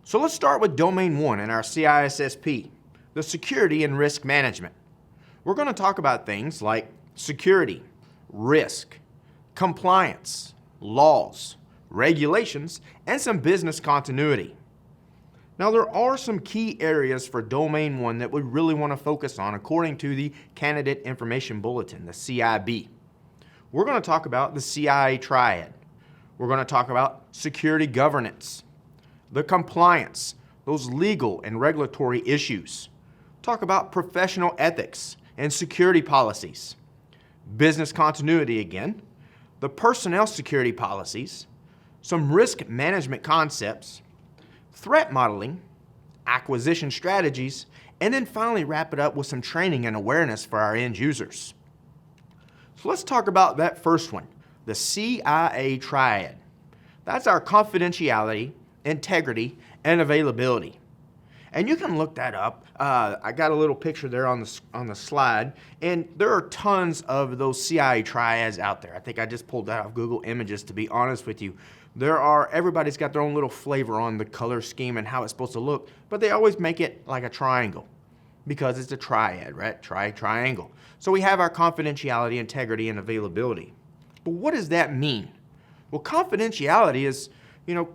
So let's start with Domain 1 in our CISSP, the Security and Risk Management. We're going to talk about things like security, risk, compliance, laws, regulations, and some business continuity. Now there are some key areas for Domain 1 that we really want to focus on according to the Candidate Information Bulletin, the CIB. We're going to talk about the CIA Triad. We're going to talk about security governance, the compliance, those legal and regulatory issues. Talk about professional ethics and security policies, business continuity again, the personnel security policies, some risk management concepts, threat modeling, acquisition strategies, and then finally wrap it up with some training and awareness for our end users. So let's talk about that first one, the CIA Triad. That's our confidentiality, integrity, and availability. And you can look that up. I got a little picture there on the slide, and there are tons of those CIA triads out there. I think I just pulled that off Google Images, to be honest with you. Everybody's got their own little flavor on the color scheme and how it's supposed to look, but they always make it like a triangle because it's a triad, right? Triangle. So we have our confidentiality, integrity, and availability. But what does that mean? Well, confidentiality is,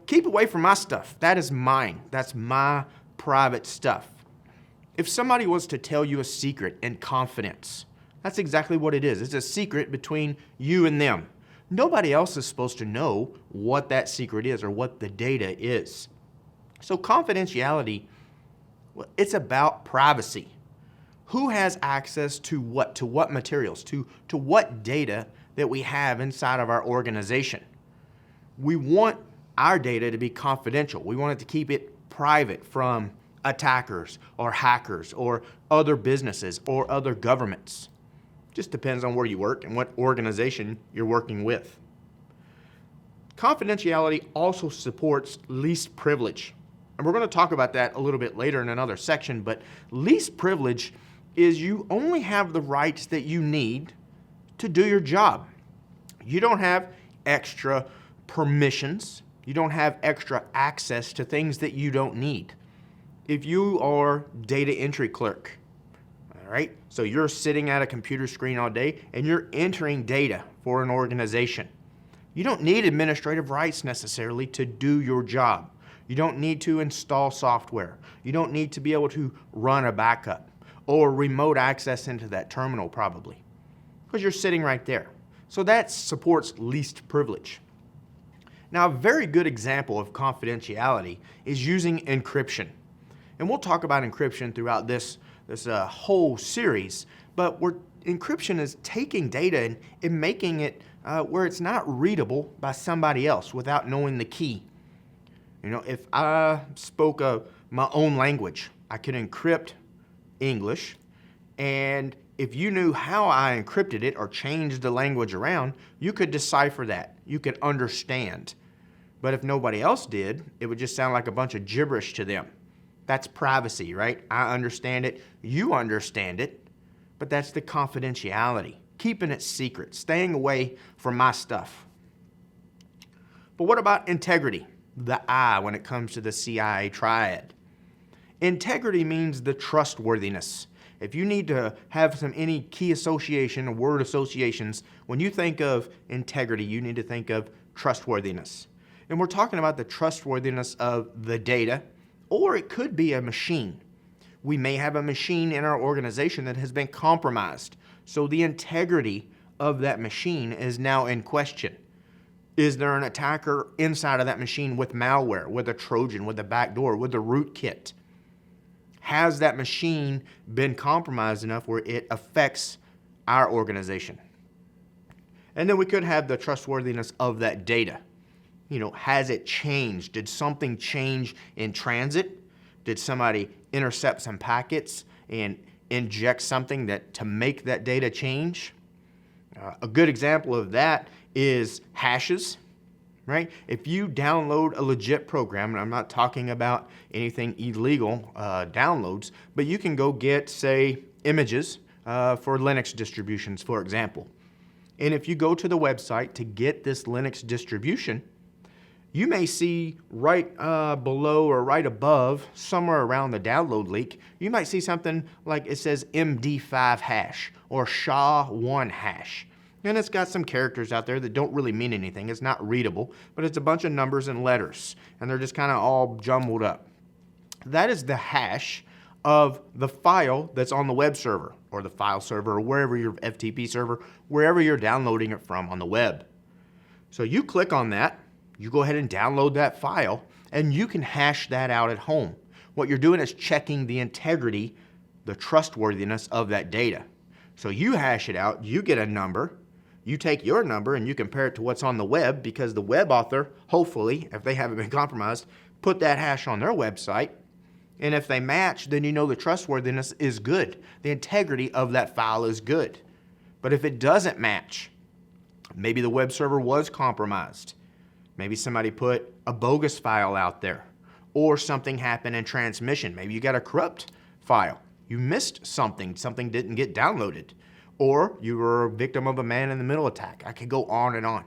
keep away from my stuff. That is mine. That's my private stuff. If somebody was to tell you a secret in confidence, that's exactly what it is. It's a secret between you and them. Nobody else is supposed to know what that secret is or what the data is. So confidentiality, it's about privacy. Who has access to what? To what materials? To what data that we have inside of our organization? We want our data to be confidential. We want it to keep it private from attackers or hackers or other businesses or other governments. Just depends on where you work and what organization you're working with. Confidentiality also supports least privilege. And we're going to talk about that a little bit later in another section, but least privilege is you only have the rights that you need to do your job. You don't have extra permissions. You don't have extra access to things that you don't need. If you are data entry clerk, all right, so you're sitting at a computer screen all day and you're entering data for an organization. You don't need administrative rights necessarily to do your job. You don't need to install software. You don't need to be able to run a backup or remote access into that terminal probably, because you're sitting right there. So that supports least privilege. Now, a very good example of confidentiality is using encryption. And we'll talk about encryption throughout this whole series, but encryption is taking data and making it where it's not readable by somebody else without knowing the key. If I spoke my own language, I could encrypt English, and if you knew how I encrypted it or changed the language around, you could decipher that. You could understand. But if nobody else did, it would just sound like a bunch of gibberish to them. That's privacy, right? I understand it, you understand it, but that's the confidentiality, keeping it secret, staying away from my stuff. But what about integrity, the I when it comes to the CIA Triad? Integrity means the trustworthiness. If you need to have any key association or word associations, when you think of integrity, you need to think of trustworthiness. And we're talking about the trustworthiness of the data, or it could be a machine. We may have a machine in our organization that has been compromised, so the integrity of that machine is now in question. Is there an attacker inside of that machine with malware, with a Trojan, with a backdoor, with a rootkit? Has that machine been compromised enough where it affects our organization? And then we could have the trustworthiness of that data. Has it changed? Did something change in transit? Did somebody intercept some packets and inject something to make that data change? A good example of that is hashes, right? If you download a legit program, and I'm not talking about anything illegal downloads, but you can go get, say, images for Linux distributions, for example. And if you go to the website to get this Linux distribution, you may see right below or right above, somewhere around the download leak, you might see something like it says MD5 hash or SHA-1 hash. And it's got some characters out there that don't really mean anything. It's not readable, but it's a bunch of numbers and letters, and they're just kind of all jumbled up. That is the hash of the file that's on the web server or the file server or wherever your FTP server, wherever you're downloading it from on the web. So you click on that, you go ahead and download that file, and you can hash that out at home. What you're doing is checking the integrity, the trustworthiness of that data. So you hash it out, you get a number, you take your number and you compare it to what's on the web, because the web author, hopefully, if they haven't been compromised, put that hash on their website. And if they match, then you know the trustworthiness is good. The integrity of that file is good. But if it doesn't match, maybe the web server was compromised. Maybe somebody put a bogus file out there, or something happened in transmission. Maybe you got a corrupt file. You missed something didn't get downloaded, or you were a victim of a man-in-the-middle attack. I could go on and on.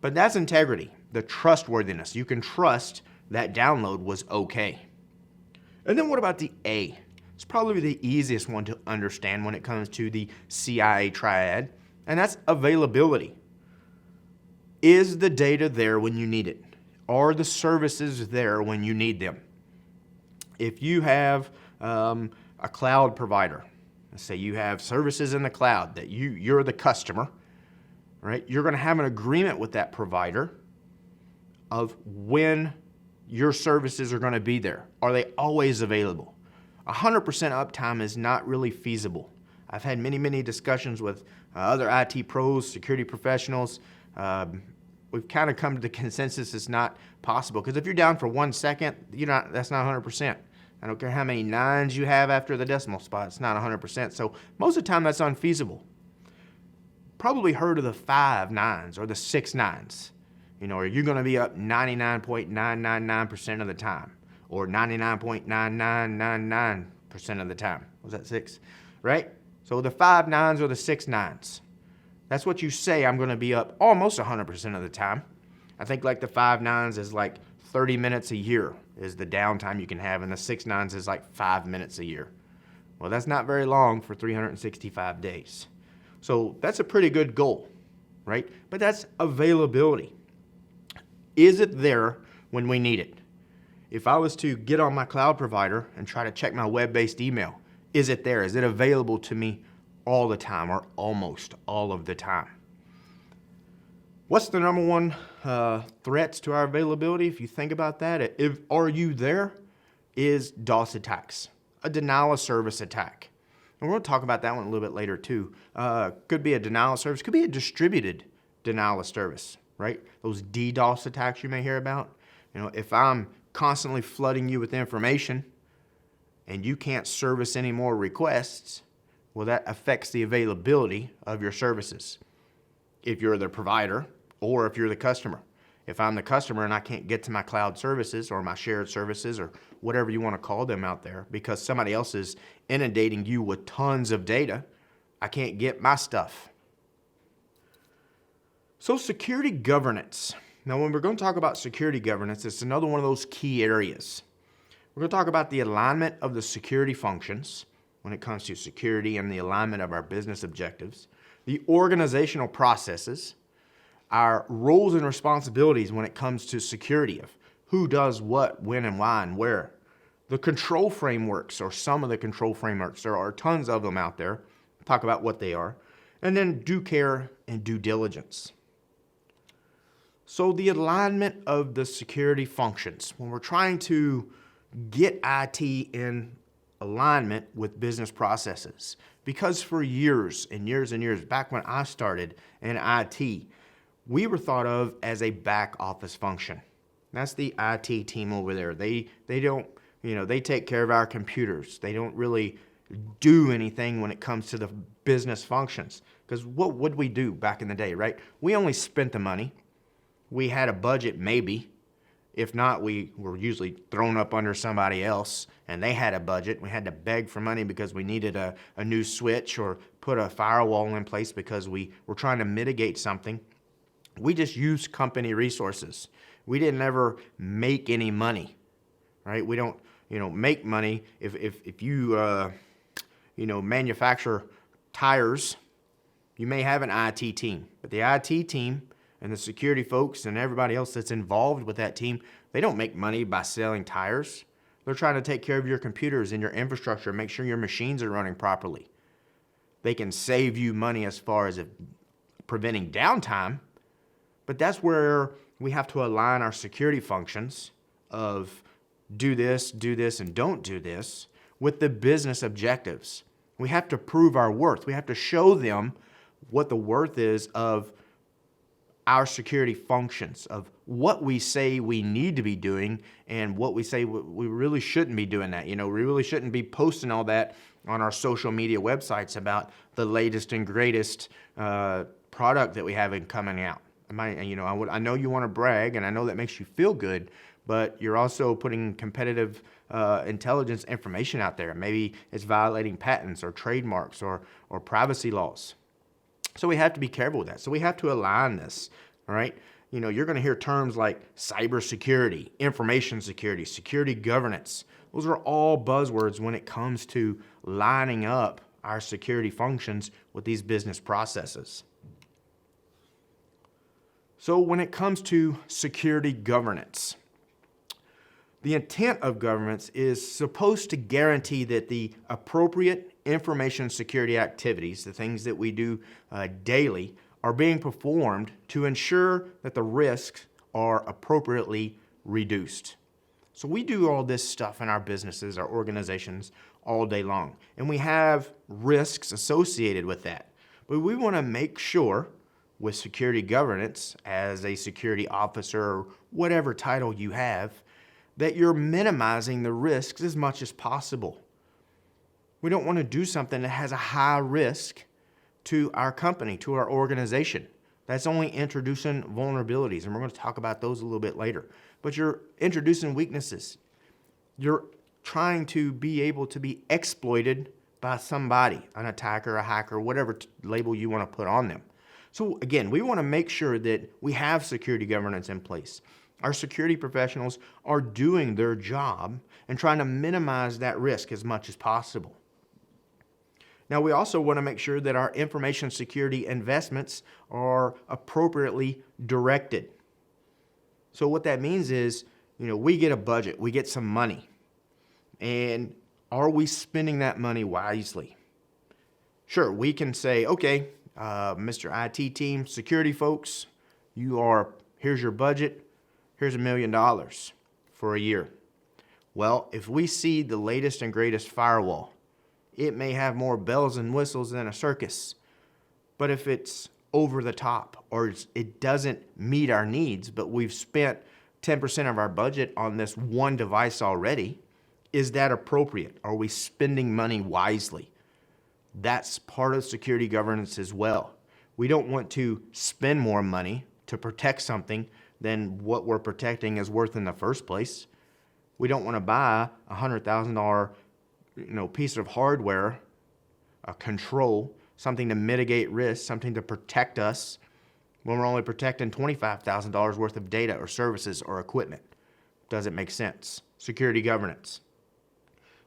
But that's integrity, the trustworthiness. You can trust that download was okay. And then what about the A? It's probably the easiest one to understand when it comes to the CIA triad, and that's availability. Is the data there when you need it? Are the services there when you need them? If you have a cloud provider, let's say you have services in the cloud that you're the customer, right? You're going to have an agreement with that provider of when your services are going to be there. Are they always available? 100% uptime is not really feasible. I've had many discussions with other IT pros, security professionals. We've kind of come to the consensus it's not possible, because if you're down for 1 second, that's not 100%. I don't care how many nines you have after the decimal spot, it's not 100%. So most of the time that's unfeasible. Probably heard of the 5 nines or the 6 nines. Are you going to be up 99.999% of the time, or 99.9999% of the time? Was that 6? Right? So the 5 nines or the 6 nines. That's what you say. I'm going to be up almost 100% of the time. I think like the 5 nines is like 30 minutes a year is the downtime you can have, and the 6 nines is like 5 minutes a year. Well, that's not very long for 365 days. So that's a pretty good goal, right? But that's availability. Is it there when we need it? If I was to get on my cloud provider and try to check my web-based email, is it there? Is it available to me all the time, or almost all of the time? What's the number one threats to our availability? If you think about that, are you there, is DOS attacks, a denial of service attack. And we're going to talk about that one a little bit later too. Could be a denial of service, could be a distributed denial of service, right? Those DDoS attacks you may hear about. If I'm constantly flooding you with information and you can't service any more requests, well, that affects the availability of your services. If you're the provider or if you're the customer. If I'm the customer and I can't get to my cloud services or my shared services or whatever you want to call them out there because somebody else is inundating you with tons of data, I can't get my stuff. So security governance. Now, when we're going to talk about security governance, it's another one of those key areas. We're going to talk about the alignment of the security functions when it comes to security and the alignment of our business objectives, the organizational processes, our roles and responsibilities when it comes to security of who does what, when and why and where, the control frameworks, or some of the control frameworks. There are tons of them out there. We'll talk about what they are. And then due care and due diligence. So the alignment of the security functions. When we're trying to get IT in alignment with business processes, because for years and years and years, back when I started in IT, we were thought of as a back office function. That's the IT team over there. They don't, they take care of our computers. They don't really do anything when it comes to the business functions. Because what would we do back in the day, right? We only spent the money. We had a budget, maybe. If not, we were usually thrown up under somebody else, and they had a budget. We had to beg for money because we needed a new switch or put a firewall in place because we were trying to mitigate something. We just used company resources. We didn't ever make any money, right? We don't, make money. If you, manufacture tires, you may have an IT team, but the IT team and the security folks and everybody else that's involved with that team, they don't make money by selling tires. They're trying to take care of your computers and your infrastructure, make sure your machines are running properly. They can save you money as far as preventing downtime, but that's where we have to align our security functions of do this, and don't do this with the business objectives. We have to prove our worth. We have to show them what the worth is of our security functions, of what we say we need to be doing and what we say we really shouldn't be doing that. We really shouldn't be posting all that on our social media websites about the latest and greatest product that we have coming out. I know you want to brag, and I know that makes you feel good, but you're also putting competitive intelligence information out there. Maybe it's violating patents or trademarks or privacy laws. So we have to be careful with that. So we have to align this, all right? You're going to hear terms like cybersecurity, information security, security governance. Those are all buzzwords when it comes to lining up our security functions with these business processes. So when it comes to security governance, the intent of governance is supposed to guarantee that the appropriate information security activities, the things that we do daily, are being performed to ensure that the risks are appropriately reduced. So we do all this stuff in our businesses, our organizations, all day long. And we have risks associated with that. But we want to make sure with security governance, as a security officer or whatever title you have, that you're minimizing the risks as much as possible. We don't want to do something that has a high risk to our company, to our organization. That's only introducing vulnerabilities, and we're going to talk about those a little bit later. But you're introducing weaknesses. You're trying to be able to be exploited by somebody, an attacker, a hacker, whatever label you want to put on them. So again, we want to make sure that we have security governance in place. Our security professionals are doing their job and trying to minimize that risk as much as possible. Now, we also want to make sure that our information security investments are appropriately directed. So what that means is, we get a budget, we get some money, and are we spending that money wisely? Sure, we can say, okay, Mr. IT team, security folks, here's your budget, here's $1 million for a year. Well, if we see the latest and greatest firewall, it may have more bells and whistles than a circus. But if it's over the top or it doesn't meet our needs, but we've spent 10% of our budget on this one device already, is that appropriate? Are we spending money wisely? That's part of security governance as well. We don't want to spend more money to protect something than what we're protecting is worth in the first place. We don't want to buy a $100,000 piece of hardware, a control, something to mitigate risk, something to protect us when we're only protecting $25,000 worth of data or services or equipment. Doesn't make sense. Security governance.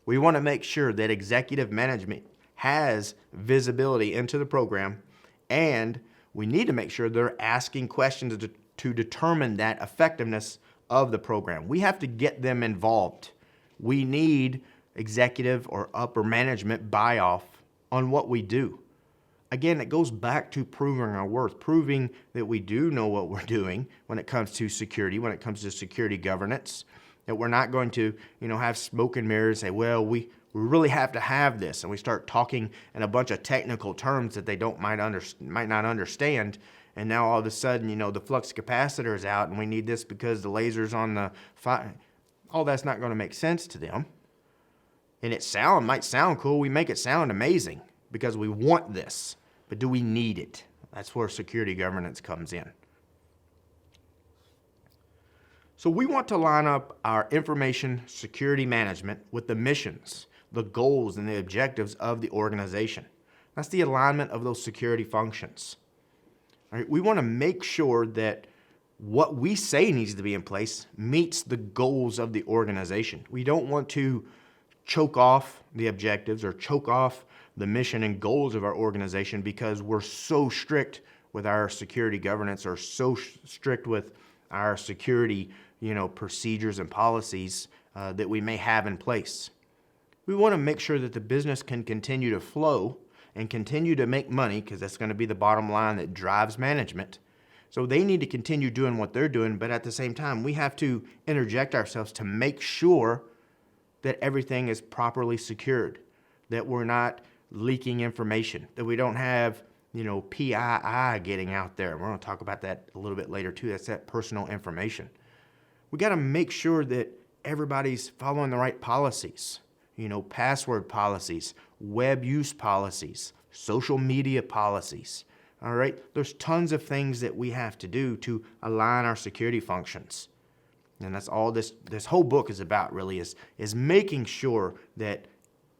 We want to make sure that executive management has visibility into the program, and we need to make sure they're asking questions to determine that effectiveness of the program. We have to get them involved. We need executive or upper management buy-off on what we do. Again, it goes back to proving our worth, proving that we do know what we're doing when it comes to security, when it comes to security governance, that we're not going to, have smoke and mirrors, say, well, we really have to have this, and we start talking in a bunch of technical terms that they might not understand, and now all of a sudden, the flux capacitor is out, and we need this because the laser's on the fire. All that's not going to make sense to them. And it might sound cool. We make it sound amazing because we want this. But do we need it? That's where security governance comes in. So we want to line up our information security management with the missions, the goals, and the objectives of the organization. That's the alignment of those security functions. All right? We want to make sure that what we say needs to be in place meets the goals of the organization. We don't want to choke off the objectives or choke off the mission and goals of our organization because we're so strict with our security governance or so strict with our security, procedures and policies that we may have in place. We want to make sure that the business can continue to flow and continue to make money, because that's going to be the bottom line that drives management. So they need to continue doing what they're doing, but at the same time, we have to interject ourselves to make sure that everything is properly secured, that we're not leaking information, that we don't have, PII getting out there. We're going to talk about that a little bit later too. That's that personal information. We got to make sure that everybody's following the right policies, password policies, web use policies, social media policies. All right, there's tons of things that we have to do to align our security functions. And that's all this whole book is about, really, is making sure that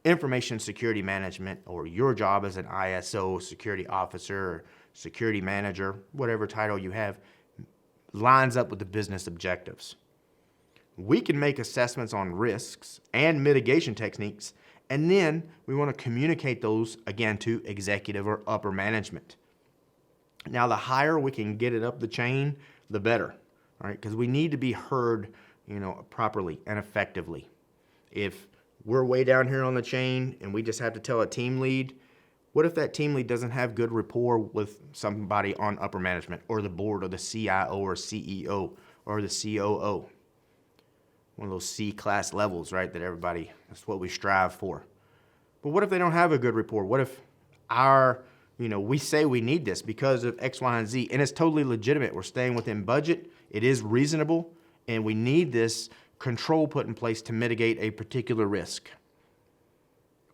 information security management, or your job as an ISO, security officer, or security manager, whatever title you have, lines up with the business objectives. We can make assessments on risks and mitigation techniques, and then we want to communicate those, again, to executive or upper management. Now, the higher we can get it up the chain, the better, all right? Because we need to be heard, properly and effectively. If we're way down here on the chain and we just have to tell a team lead, what if that team lead doesn't have good rapport with somebody on upper management or the board or the CIO or CEO or the COO? One of those C-class levels, right, that everybody, that's what we strive for. But what if they don't have a good rapport? What if we say we need this because of X, Y, and Z, and it's totally legitimate. We're staying within budget. It is reasonable, and we need this control put in place to mitigate a particular risk.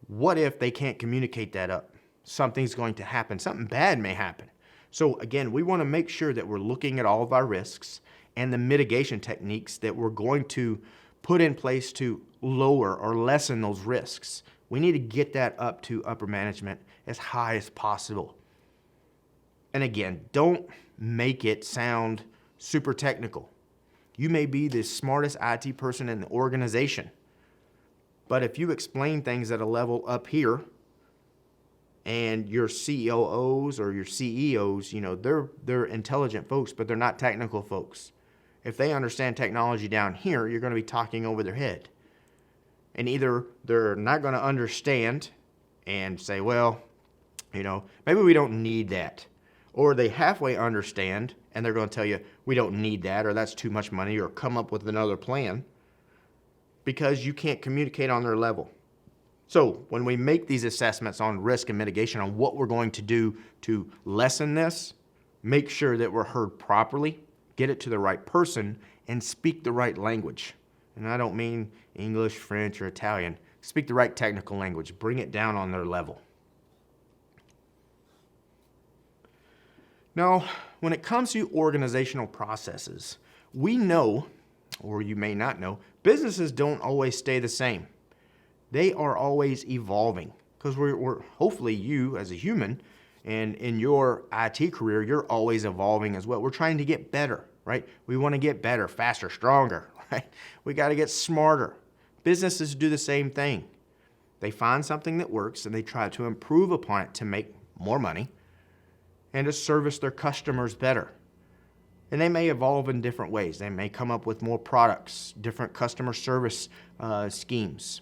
What if they can't communicate that up? Something's going to happen. Something bad may happen. So again, we want to make sure that we're looking at all of our risks and the mitigation techniques that we're going to put in place to lower or lessen those risks. We need to get that up to upper management as high as possible. And again, don't make it sound super technical. You may be the smartest IT person in the organization, but if you explain things at a level up here, and your COOs or your CEOs, they're intelligent folks, but they're not technical folks. If they understand technology down here, you're going to be talking over their head. And either they're not going to understand and say, well, maybe we don't need that. Or they halfway understand and they're going to tell you, we don't need that, or that's too much money, or come up with another plan, because you can't communicate on their level. So when we make these assessments on risk and mitigation on what we're going to do to lessen this, make sure that we're heard properly, get it to the right person, and speak the right language. And I don't mean English, French, or Italian. Speak the right technical language. Bring it down on their level. Now, when it comes to organizational processes, we know, or you may not know, businesses don't always stay the same. They are always evolving, because we're hopefully, you as a human and in your IT career, you're always evolving as well. We're trying to get better, right? We want to get better, faster, stronger, right? We got to get smarter. Businesses do the same thing. They find something that works and they try to improve upon it to make more money and to service their customers better. And they may evolve in different ways. They may come up with more products, different customer service schemes.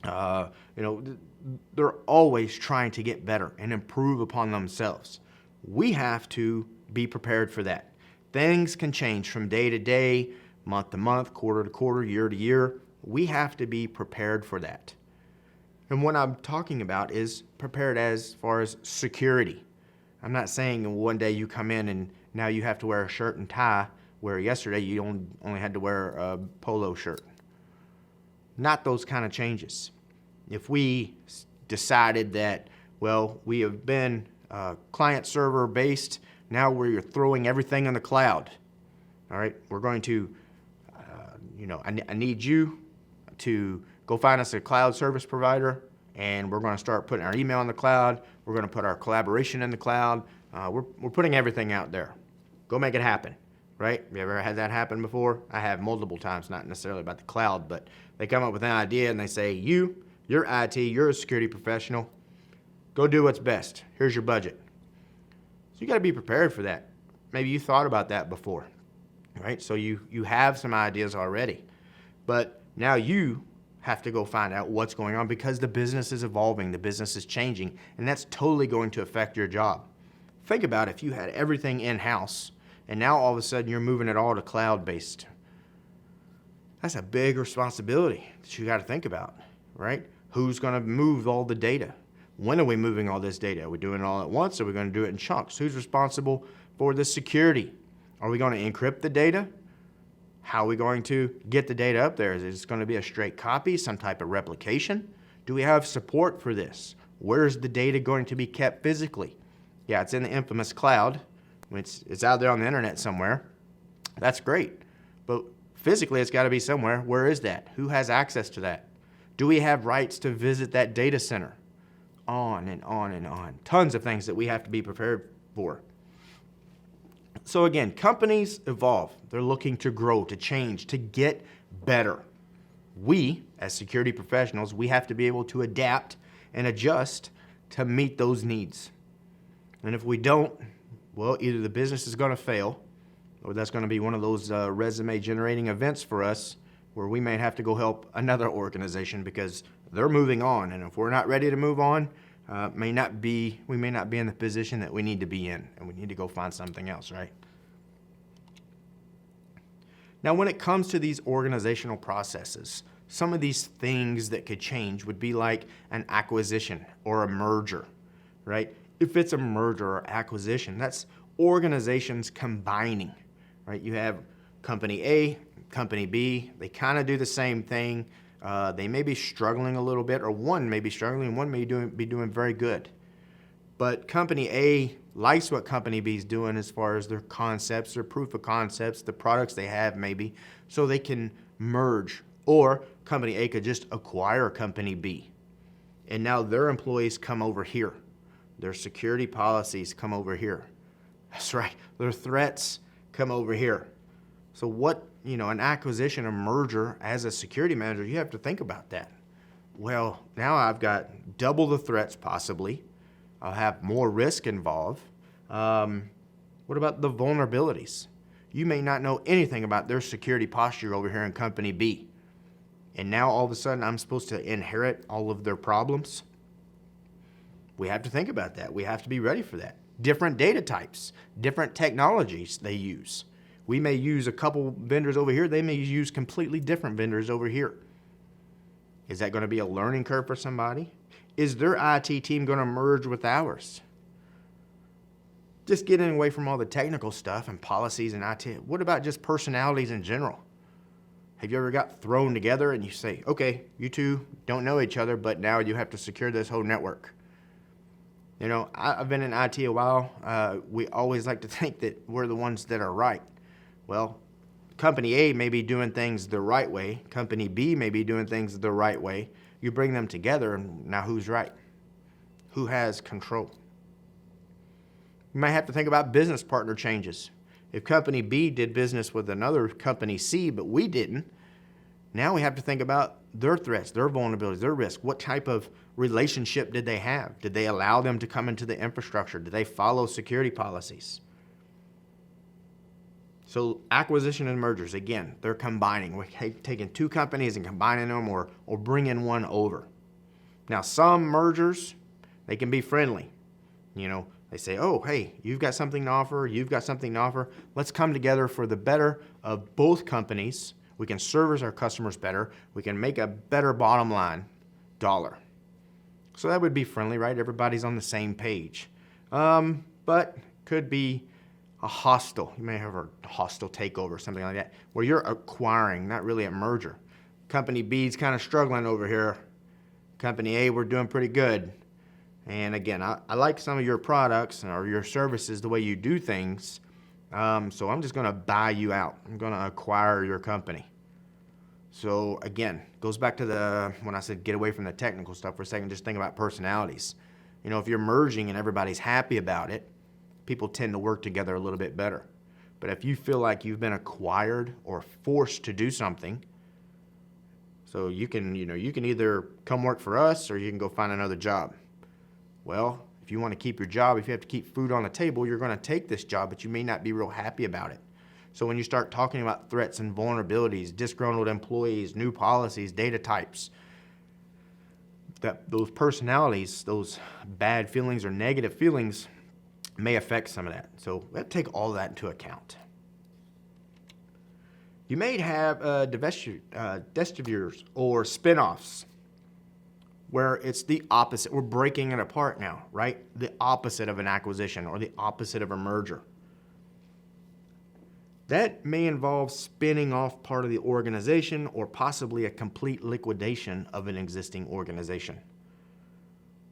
They're always trying to get better and improve upon themselves. We have to be prepared for that. Things can change from day to day, month to month, quarter to quarter, year to year. We have to be prepared for that. And what I'm talking about is prepared as far as security. I'm not saying one day you come in and now you have to wear a shirt and tie, where yesterday you only had to wear a polo shirt. Not those kind of changes. If we decided that, well, we have been client server based, now we're throwing everything in the cloud. All right, we're going to, I need you to go find us a cloud service provider, and we're going to start putting our email in the cloud. We're going to put our collaboration in the cloud. We're putting everything out there. Go make it happen, right? You ever had that happen before? I have multiple times, not necessarily about the cloud, but they come up with an idea and they say, you're IT, you're a security professional, go do what's best. Here's your budget. So you got to be prepared for that. Maybe you thought about that before, right? So you have some ideas already, but now you have to go find out what's going on because the business is evolving, the business is changing, and that's totally going to affect your job. Think about if you had everything in-house and now all of a sudden you're moving it all to cloud-based. That's a big responsibility that you got to think about, right? Who's going to move all the data? When are we moving all this data? Are we doing it all at once? Or are we going to do it in chunks? Who's responsible for the security? Are we going to encrypt the data? How are we going to get the data up there? Is it going to be a straight copy, some type of replication? Do we have support for this? Where's the data going to be kept physically? Yeah, it's in the infamous cloud. It's out there on the internet somewhere. That's great. But physically, it's got to be somewhere. Where is that? Who has access to that? Do we have rights to visit that data center? On and on and on. Tons of things that we have to be prepared for. So again, companies evolve. They're looking to grow, to change, to get better. We, as security professionals, we have to be able to adapt and adjust to meet those needs. And if we don't, well, either the business is going to fail, or that's going to be one of those resume generating events for us where we may have to go help another organization because they're moving on. And if we're not ready to move on, we may not be in the position that we need to be in, and we need to go find something else, right? Now, when it comes to these organizational processes, some of these things that could change would be like an acquisition or a merger, right? If it's a merger or acquisition, that's organizations combining, right? You have company A, company B, they kind of do the same thing. They may be struggling a little bit, or one may be struggling and one may be doing very good. But company A likes what company B is doing as far as their concepts, their proof of concepts, the products they have maybe, so they can merge. Or company A could just acquire company B. And now their employees come over here. Their security policies come over here. That's right, their threats come over here. So an acquisition, a merger, as a security manager, you have to think about that. Well, now I've got double the threats possibly. I'll have more risk involved. What about the vulnerabilities? You may not know anything about their security posture over here in company B. And now all of a sudden I'm supposed to inherit all of their problems. We have to think about that. We have to be ready for that. Different data types, different technologies they use. We may use a couple vendors over here. They may use completely different vendors over here. Is that going to be a learning curve for somebody? Is their IT team going to merge with ours? Just getting away from all the technical stuff and policies and IT. What about just personalities in general? Have you ever got thrown together and you say, okay, you two don't know each other, but now you have to secure this whole network? You know, I've been in IT a while. We always like to think that we're the ones that are right. Well, company A may be doing things the right way. Company B may be doing things the right way. You bring them together, and now who's right? Who has control? You might have to think about business partner changes. If company B did business with another company C, but we didn't, now we have to think about their threats, their vulnerabilities, their risk. What type of relationship did they have? Did they allow them to come into the infrastructure? Did they follow security policies? So acquisition and mergers, again, they're combining. We're taking two companies and combining them or bringing one over. Now, some mergers, they can be friendly. You know, they say, oh, hey, you've got something to offer, you've got something to offer. Let's come together for the better of both companies. We can service our customers better. We can make a better bottom line dollar. So that would be friendly, right? Everybody's on the same page. But could be a hostile. You may have a hostile takeover, something like that, where you're acquiring, not really a merger. Company B's kind of struggling over here. Company A, we're doing pretty good. And again, I like some of your products or your services, the way you do things. So I'm just going to buy you out. I'm going to acquire your company. So again, goes back to when I said get away from the technical stuff for a second, just think about personalities. You know, if you're merging and everybody's happy about it, people tend to work together a little bit better. But if you feel like you've been acquired or forced to do something, so you can either come work for us or you can go find another job. Well, if you want to keep your job, if you have to keep food on the table, you're going to take this job, but you may not be real happy about it. So when you start talking about threats and vulnerabilities, disgruntled employees, new policies, data types, that those personalities, those bad feelings or negative feelings may affect some of that. So we have to take all that into account. You may have divestitures or spin-offs where it's the opposite. We're breaking it apart now, right? The opposite of an acquisition or the opposite of a merger. That may involve spinning off part of the organization or possibly a complete liquidation of an existing organization.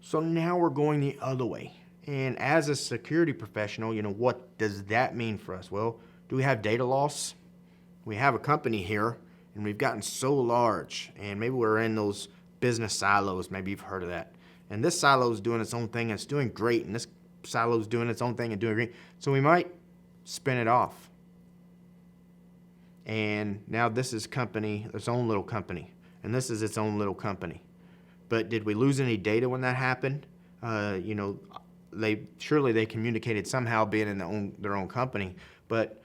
So now we're going the other way. And as a security professional, what does that mean for us? Well, do we have data loss? We have a company here, and we've gotten so large, and maybe we're in those business silos. Maybe you've heard of that. And this silo is doing its own thing, and it's doing great, and this silo is doing its own thing and doing great. So we might spin it off. And now this is its own little company, and this is its own little company. But did we lose any data when that happened? Surely they communicated somehow being in their own company, but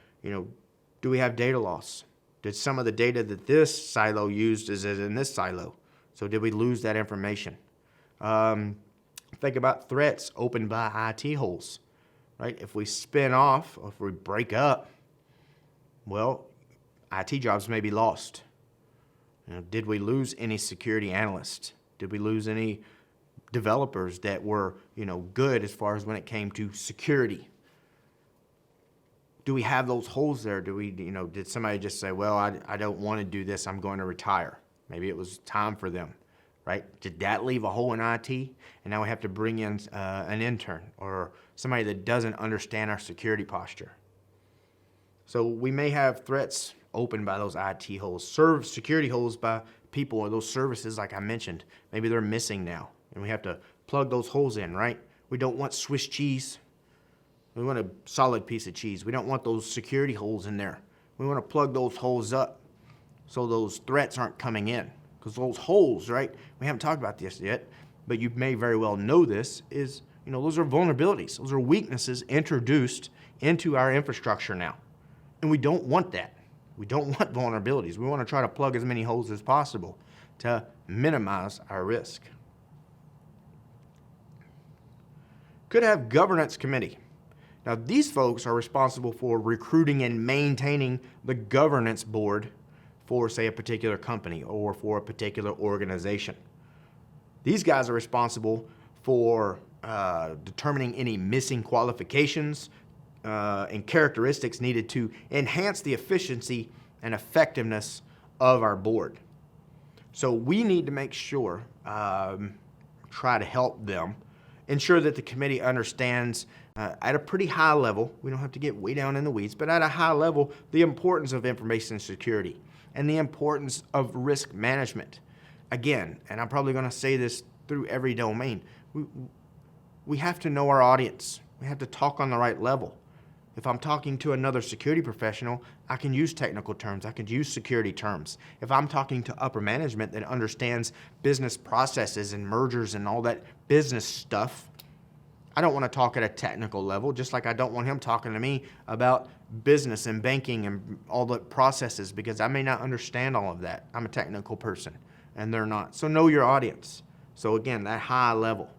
do we have data loss? Did some of the data that this silo used is in this silo? So did we lose that information? Think about threats opened by IT holes, right? If we spin off, or if we break up, well, IT jobs may be lost. Did we lose any security analysts? Did we lose any developers that were, good as far as when it came to security? Do we have those holes there? Did somebody just say, well, I don't want to do this, I'm going to retire? Maybe it was time for them, right? Did that leave a hole in IT? And now we have to bring in an intern or somebody that doesn't understand our security posture. So we may have threats opened by those IT holes, security holes by people or those services like I mentioned. Maybe they're missing now, and we have to plug those holes in, right? We don't want Swiss cheese. We want a solid piece of cheese. We don't want those security holes in there. We want to plug those holes up so those threats aren't coming in. Because those holes, right, we haven't talked about this yet, but you may very well know this, is, those are vulnerabilities. Those are weaknesses introduced into our infrastructure now. And we don't want that. We don't want vulnerabilities. We want to try to plug as many holes as possible to minimize our risk. Could have governance committee. Now, these folks are responsible for recruiting and maintaining the governance board for, say, a particular company or for a particular organization. These guys are responsible for determining any missing qualifications and characteristics needed to enhance the efficiency and effectiveness of our board. So we need to make sure, try to help them, ensure that the committee understands at a pretty high level, we don't have to get way down in the weeds, but at a high level, the importance of information security and the importance of risk management. Again, and I'm probably going to say this through every domain, we have to know our audience. We have to talk on the right level. If I'm talking to another security professional, I can use technical terms. I can use security terms. If I'm talking to upper management that understands business processes and mergers and all that business stuff, I don't want to talk at a technical level, just like I don't want him talking to me about business and banking and all the processes, because I may not understand all of that. I'm a technical person, and they're not. So know your audience. So again, that high level.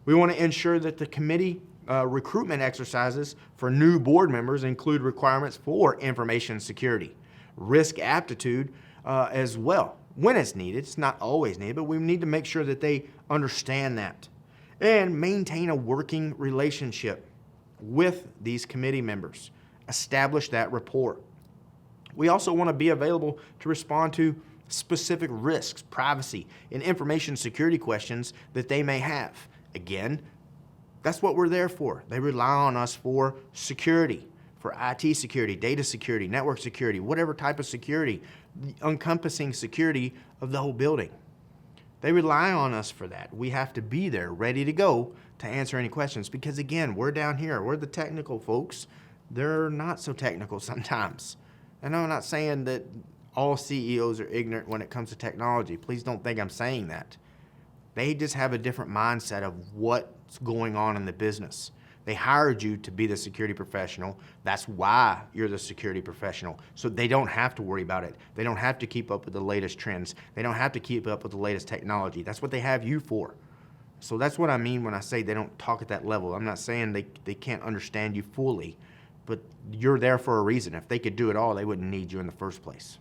We want to ensure that the committee recruitment exercises for new board members include requirements for information security, risk aptitude as well. When it's needed, it's not always needed, but we need to make sure that they understand that. And maintain a working relationship with these committee members. Establish that rapport. We also want to be available to respond to specific risks, privacy, and information security questions that they may have. Again, that's what we're there for. They rely on us for security, for IT security, data security, network security, whatever type of security, encompassing security of the whole building. They rely on us for that. We have to be there, ready to go to answer any questions, because again, we're down here. We're the technical folks. they're not so technical sometimes. And I'm not saying that all CEOs are ignorant when it comes to technology. Please don't think I'm saying that. They just have a different mindset of what's going on in the business. They hired you to be the security professional. That's why you're the security professional. So they don't have to worry about it. They don't have to keep up with the latest trends. They don't have to keep up with the latest technology. That's what they have you for. So that's what I mean when I say they don't talk at that level. I'm not saying they can't understand you fully, but you're there for a reason. If they could do it all, they wouldn't need you in the first place.